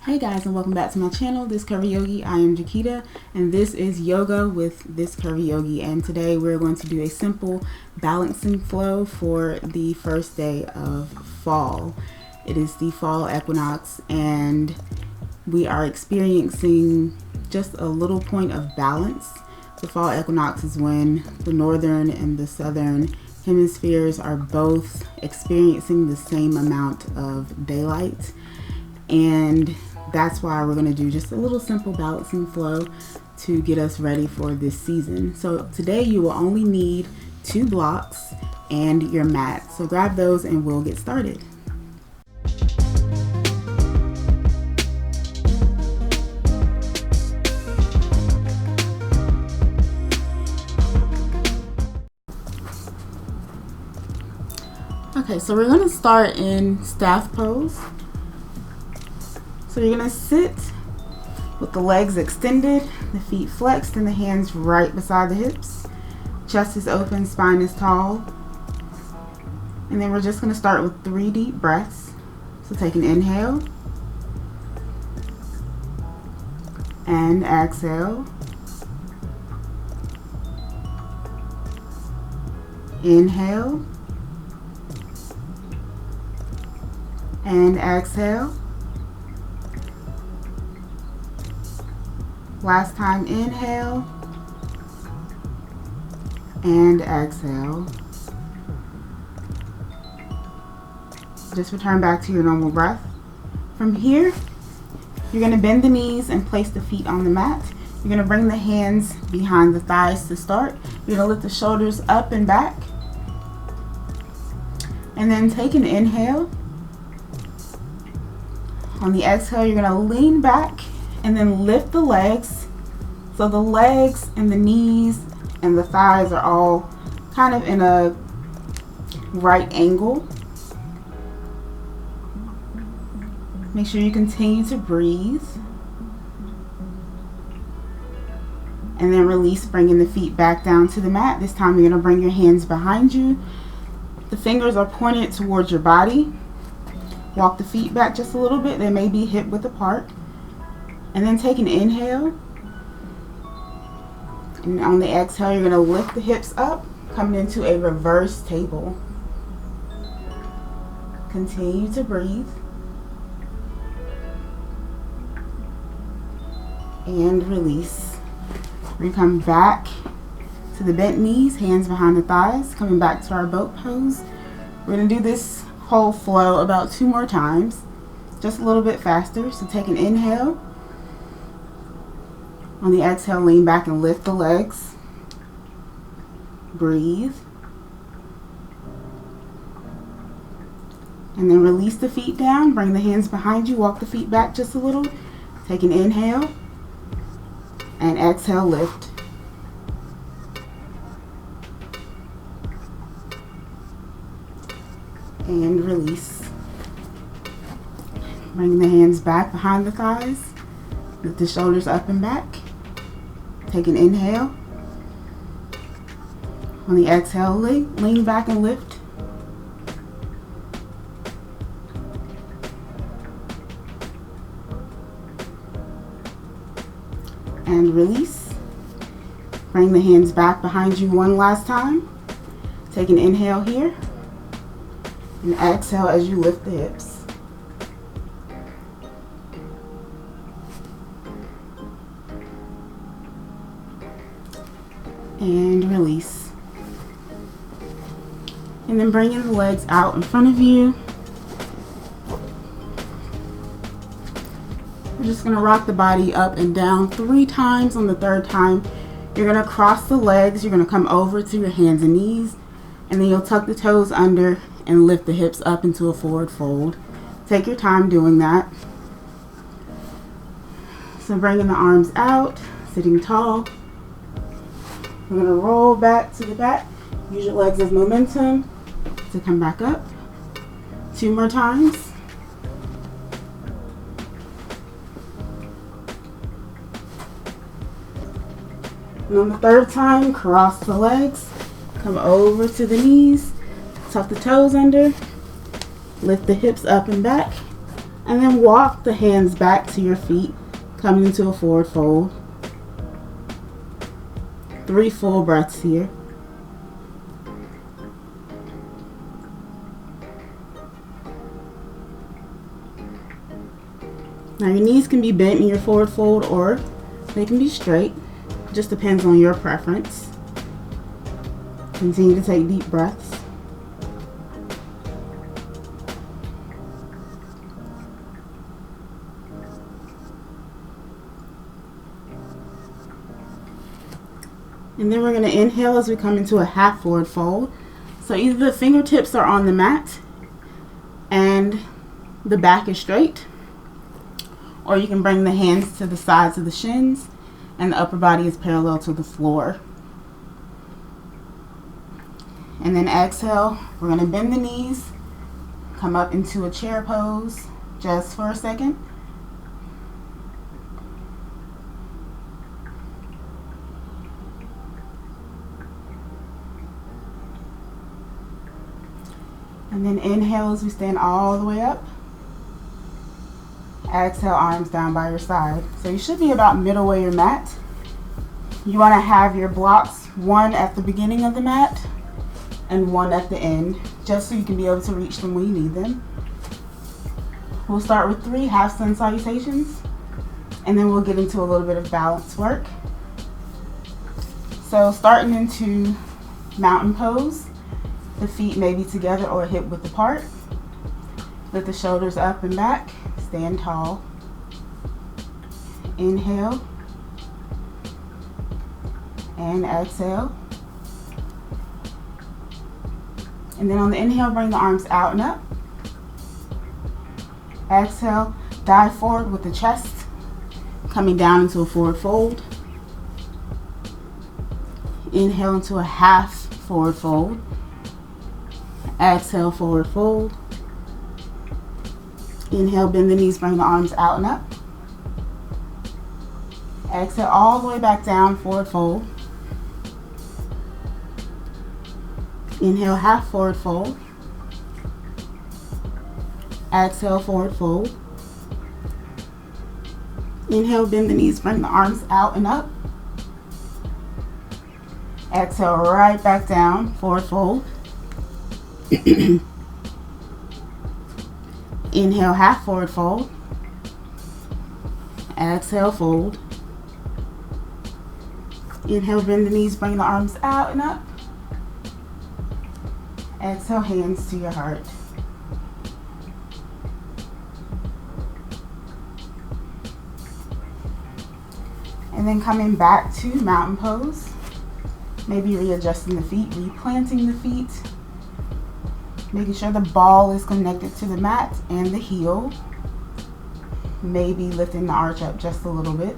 Hey guys, and welcome back to my channel, This Curvi Yogi. I am Jakita, and this is yoga with This Curvi Yogi. And today we're going to do a simple balancing flow for the first day of fall. It is the fall equinox, and we are experiencing just a little point of balance. The fall equinox is when the Northern and the Southern Hemispheres are both experiencing the same amount of daylight, and that's why we're going to do just a little simple balancing flow to get us ready for this season. So today you will only need 2 blocks and your mat. So grab those and we'll get started. Okay, so we're going to start in staff pose. So you're going to sit with the legs extended, the feet flexed, and the hands right beside the hips. Chest is open, spine is tall. And then we're just going to start with 3 deep breaths. So take an inhale and exhale. Inhale and exhale. Last time, inhale and exhale. Just return back to your normal breath. From here, you're going to bend the knees and place the feet on the mat. You're going to bring the hands behind the thighs to start. You're going to lift the shoulders up and back. And then take an inhale. On the exhale, you're going to lean back and then lift the legs. So the legs and the knees and the thighs are all kind of in a right angle. Make sure you continue to breathe. And then release, bringing the feet back down to the mat. This time you're going to bring your hands behind you. The fingers are pointed towards your body. Walk the feet back just a little bit. They may be hip width apart. And then take an inhale. And on the exhale, you're going to lift the hips up, coming into a reverse table. Continue to breathe. And release. We're going to come back to the bent knees, hands behind the thighs, coming back to our boat pose. We're going to do this whole flow about 2 more times, just a little bit faster. So take an inhale. On the exhale, lean back and lift the legs. Breathe. And then release the feet down. Bring the hands behind you. Walk the feet back just a little. Take an inhale. And exhale, lift. And release. Bring the hands back behind the thighs. Lift the shoulders up and back. Take an inhale. On the exhale, lean back and lift. And release. Bring the hands back behind you one last time. Take an inhale here. And exhale as you lift the hips. And release. And then bringing the legs out in front of you. We're just going to rock the body up and down 3 times. On the 3rd time, you're going to cross the legs. You're going to come over to your hands and knees. And then you'll tuck the toes under and lift the hips up into a forward fold. Take your time doing that. So bringing the arms out, sitting tall. We're going to roll back to the back. Use your legs as momentum to come back up. 2 more times. And on the 3rd time, cross the legs. Come over to the knees. Tuck the toes under. Lift the hips up and back. And then walk the hands back to your feet, coming into a forward fold. 3 full breaths here. Now your knees can be bent in your forward fold or they can be straight. Just depends on your preference. Continue to take deep breaths. And then we're going to inhale as we come into a half forward fold. So either the fingertips are on the mat and the back is straight, or you can bring the hands to the sides of the shins and the upper body is parallel to the floor. And then exhale, we're going to bend the knees, come up into a chair pose just for a second. And then inhale as we stand all the way up. Exhale, arms down by your side. So you should be about middle way your mat. You want to have your blocks, one at the beginning of the mat and one at the end, just so you can be able to reach them when you need them. We'll start with 3 half sun salutations, and then we'll get into a little bit of balance work. So starting into mountain pose, the feet may be together or hip width apart. Lift the shoulders up and back, stand tall. Inhale and exhale. And then on the inhale, bring the arms out and up. Exhale, dive forward with the chest coming down into a forward fold. Inhale into a half forward fold. Exhale, forward fold. Inhale, bend the knees, bring the arms out and up. Exhale, all the way back down, forward fold. Inhale, half forward fold. Exhale, forward fold. Inhale, bend the knees, bring the arms out and up. Exhale, right back down, forward fold. Inhale, half forward fold. Exhale, fold. Inhale, bend the knees, bring the arms out and up. Exhale, hands to your heart. And then coming back to mountain pose. Maybe readjusting the feet, replanting the feet. Making sure the ball is connected to the mat and the heel. Maybe lifting the arch up just a little bit.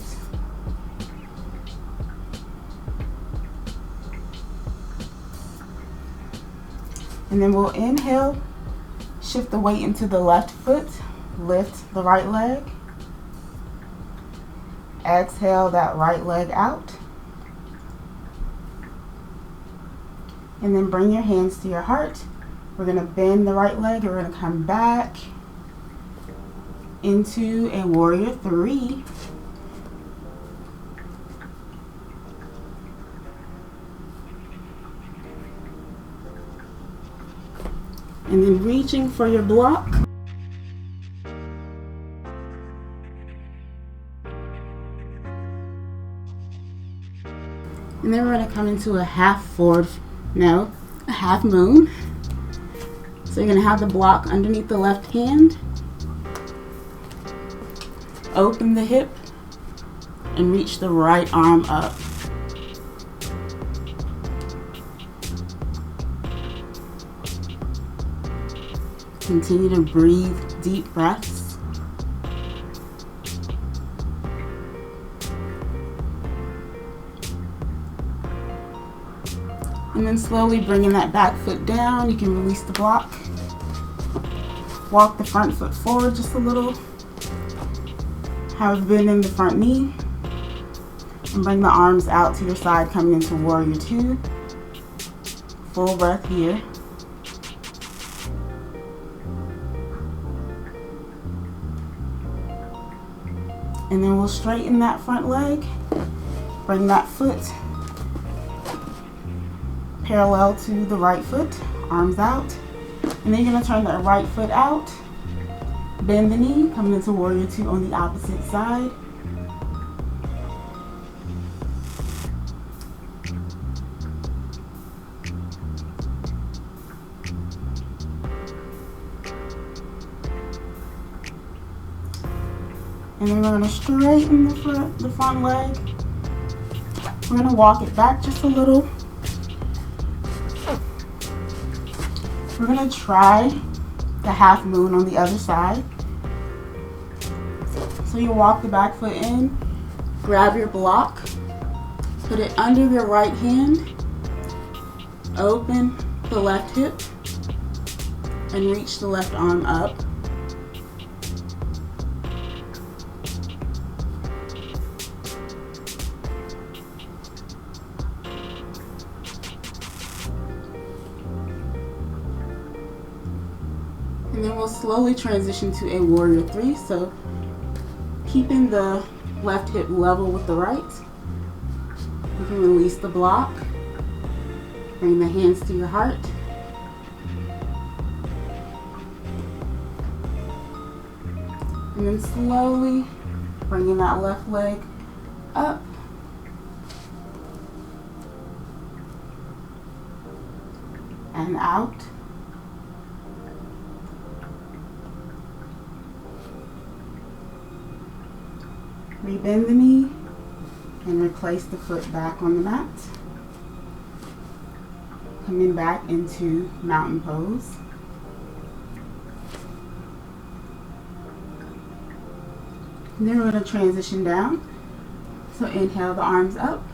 And then we'll inhale, shift the weight into the left foot, lift the right leg. Exhale that right leg out. And then bring your hands to your heart. We're going to bend the right leg and we're going to come back into a warrior 3. And then reaching for your block. And then we're going to come into a half forward, a half moon. So you're going to have the block underneath the left hand. Open the hip and reach the right arm up. Continue to breathe deep breaths. And then slowly bringing that back foot down, you can release the block. Walk the front foot forward just a little. Have bend in the front knee. And bring the arms out to your side, coming into warrior 2. Full breath here. And then we'll straighten that front leg. Bring that foot parallel to the right foot, arms out. And then you're going to turn that right foot out. Bend the knee, come into Warrior Two on the opposite side. And then we're going to straighten the front leg. We're going to walk it back just a little. We're going to try the half moon on the other side. So you walk the back foot in, grab your block, put it under your right hand, open the left hip, and reach the left arm up. And then we'll slowly transition to a Warrior Three. So keeping the left hip level with the right. You can release the block. Bring the hands to your heart. And then slowly bringing that left leg up. And out. Rebend the knee and replace the foot back on the mat. Coming back into mountain pose. And then we're going to transition down. So inhale the arms up.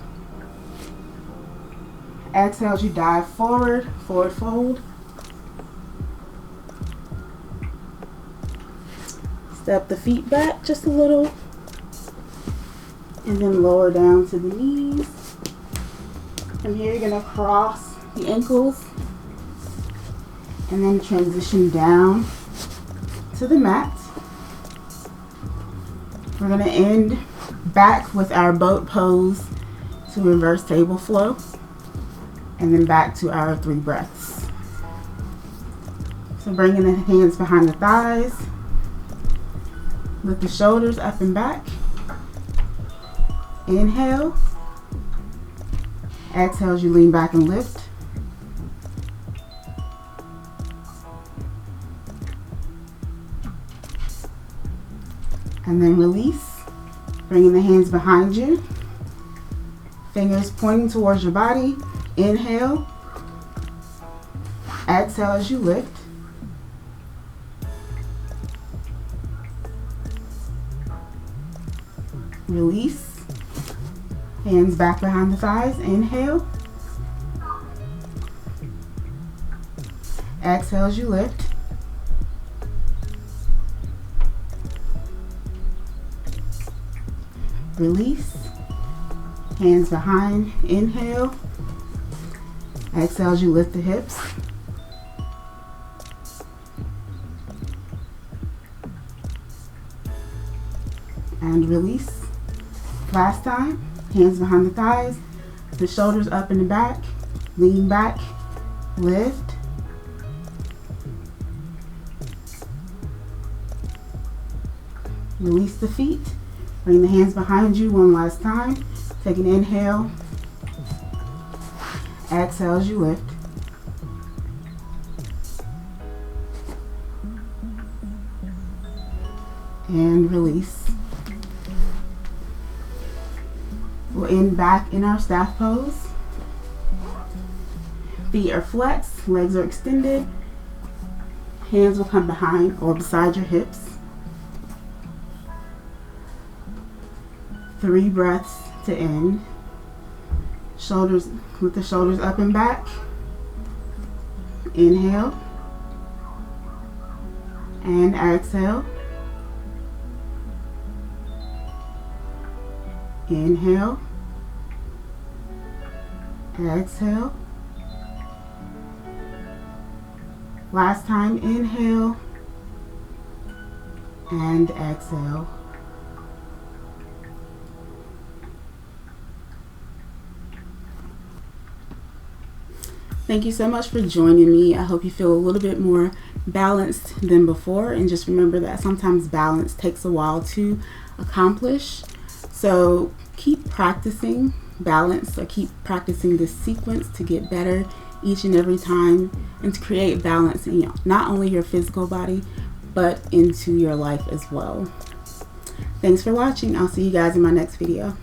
Exhale as you dive forward, forward fold. Step the feet back just a little. And then lower down to the knees. From here, you're going to cross the ankles. And then transition down to the mat. We're going to end back with our boat pose to reverse table flow. And then back to our 3 breaths. So bringing the hands behind the thighs. Lift the shoulders up and back. Inhale. Exhale as you lean back and lift. And then release. Bringing the hands behind you. Fingers pointing towards your body. Inhale. Exhale as you lift. Release. Hands back behind the thighs. Inhale. Exhale as you lift. Release. Hands behind. Inhale. Exhale as you lift the hips. And release. Last time. Hands behind the thighs, the shoulders up and back, lean back, lift. Release the feet, bring the hands behind you one last time. Take an inhale, exhale as you lift. And release. We'll end back in our staff pose. Feet are flexed, legs are extended. Hands will come behind or beside your hips. 3 breaths to end. Shoulders, with the shoulders up and back. Inhale. And exhale. Inhale. Exhale. Last time, inhale and exhale. Thank you so much for joining me. I hope you feel a little bit more balanced than before, and just remember that sometimes balance takes a while to accomplish. So keep practicing balance, or keep practicing this sequence to get better each and every time, and to create balance in not only your physical body but into your life as well. Thanks for watching. I'll see you guys in my next video.